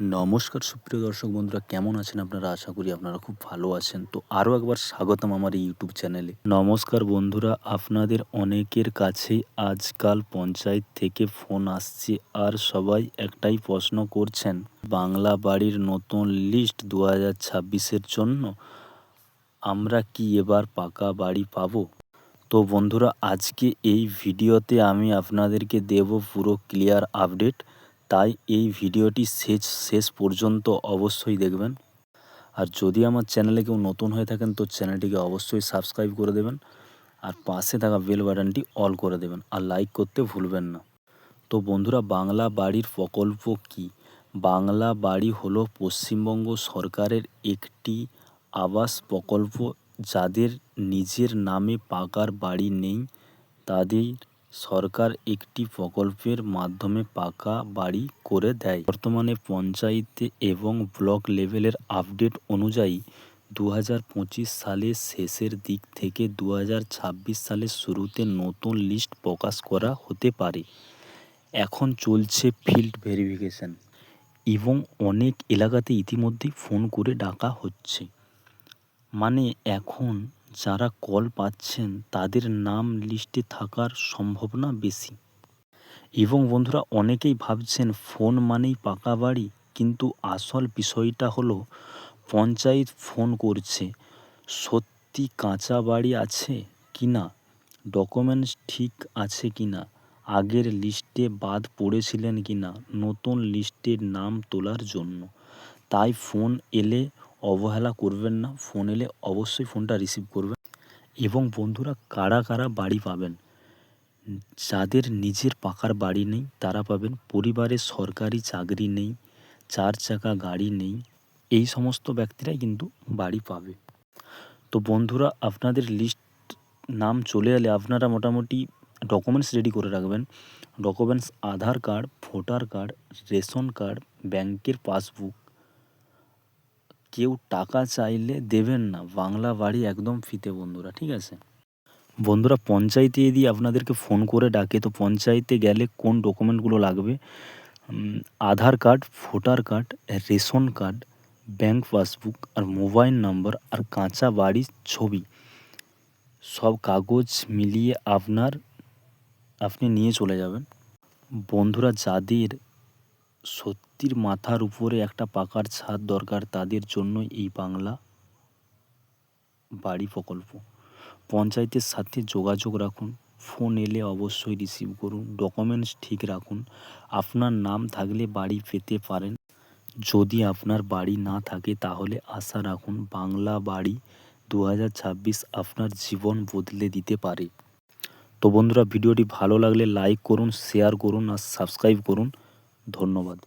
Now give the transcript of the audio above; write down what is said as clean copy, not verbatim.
নমস্কার সুপ্রিয় দর্শক বন্ধুরা, কেমন আছেন আপনারা? আশা করি আপনারা খুব ভালো আছেন। তো আরও একবার স্বাগতম আমার এই ইউটিউব চ্যানেলে। নমস্কার বন্ধুরা, আপনাদের অনেকের কাছেই আজকাল পঞ্চায়েত থেকে ফোন আসছে আর সবাই একটাই প্রশ্ন করছেন, বাংলা বাড়ির নতুন লিস্ট 2026-এর জন্য আমরা কি এবার পাকা বাড়ি পাবো? তো বন্ধুরা, আজকে এই ভিডিওতে আমি আপনাদেরকে দেব পুরো ক্লিয়ার আপডেট। তাই এই ভিডিওটি শেষ পর্যন্ত অবশ্যই দেখবেন। আর যদি আমার চ্যানেলে কেউ নতুন হয়ে থাকেন তো চ্যানেলটিকে অবশ্যই সাবস্ক্রাইব করে দেবেন আর পাশে থাকা বেল বাটনটি অল করে দেবেন আর লাইক করতে ভুলবেন না। তো বন্ধুরা, বাংলা বাড়ির প্রকল্প কি? বাংলা বাড়ি হলো পশ্চিমবঙ্গ সরকারের একটি আবাস প্রকল্প। যাদের নিজের নামে পাকার বাড়ি নেই তাদের সরকার একটি প্রকল্পের মাধ্যমে পাকা বাড়ি করে দেয়। বর্তমানে পঞ্চায়েত এবং ব্লক লেভেলের আপডেট অনুযায়ী 2025 সালের শেষের দিক থেকে 2026 সালের শুরুতে নতুন লিস্ট প্রকাশ করা হতে পারে। এখন চলছে ফিল্ড ভেরিফিকেশন এবং অনেক এলাকাতে ইতিমধ্যেই ফোন করে ডাকা হচ্ছে। মানে এখন যারা কল পাচ্ছেন তাদের নাম লিস্টে থাকার সম্ভাবনা বেশি। এবং বন্ধুরা, অনেকেই ভাবছেন ফোন মানেই পাকা বাড়ি, কিন্তু আসল বিষয়টা হলো পঞ্চায়েত ফোন করছে সত্যি কাঁচা বাড়ি আছে কি না, ডকুমেন্টস ঠিক আছে কি না, আগের লিস্টে বাদ পড়েছিলেন কি না, নতুন লিস্টের নাম তোলার জন্য। তাই ফোন এলে অবহেলা করবেন না, ফোন এলে অবশ্যই ফোনটা রিসিভ করবেন। এবং বন্ধুরা, কারা কারা বাড়ি পাবেন? যাদের নিজের পাকার বাড়ি নেই তারা পাবেন, পরিবারের সরকারি চাকরি নেই, 4 চাকা গাড়ি নেই, এই সমস্ত ব্যক্তিরাই কিন্তু বাড়ি পাবে। তো বন্ধুরা, আপনাদের লিস্ট নাম চলে এলে আপনারা মোটামুটি ডকুমেন্টস রেডি করে রাখবেন। Documents Aadhaar card, voter card, ration card, ব্যাংকের পাসবুক। কেউ টাকা চাইলে দেবেন না, বাংলা বাড়ি একদম ফ্রিতে বন্ধুরা, ঠিক আছে? বন্ধুরা, পঞ্চায়েতে যদি আপনাদেরকে ফোন করে ডাকে তো পঞ্চায়েতে গেলে কোন ডকুমেন্টগুলো লাগবে? Aadhaar card, voter card, ration card, bank passbook আর মোবাইল নম্বর আর কাঁচা বাড়ির ছবি, সব কাগজ মিলিয়ে আপনি নিয়ে চলে যাবেন। বন্ধুরা, যাদের সত্যির মাথার উপরে একটা পাকার ছাদ দরকার তাদের জন্য এই বাংলা বাড়ি প্রকল্প। পঞ্চায়েতের সাথে যোগাযোগ রাখুন, ফোন এলে অবশ্যই রিসিভ করুন, ডকুমেন্টস ঠিক রাখুন। আপনার নাম থাকলে বাড়ি পেতে পারেন, যদি আপনার বাড়ি না থাকে তাহলে আশা রাখুন বাংলা বাড়ি 2026 আপনার জীবন বদলে দিতে পারে। তো বন্ধুরা, ভিডিওটি ভালো লাগলে লাইক করুন, শেয়ার করুন আর সাবস্ক্রাইব করুন। ধন্যবাদ।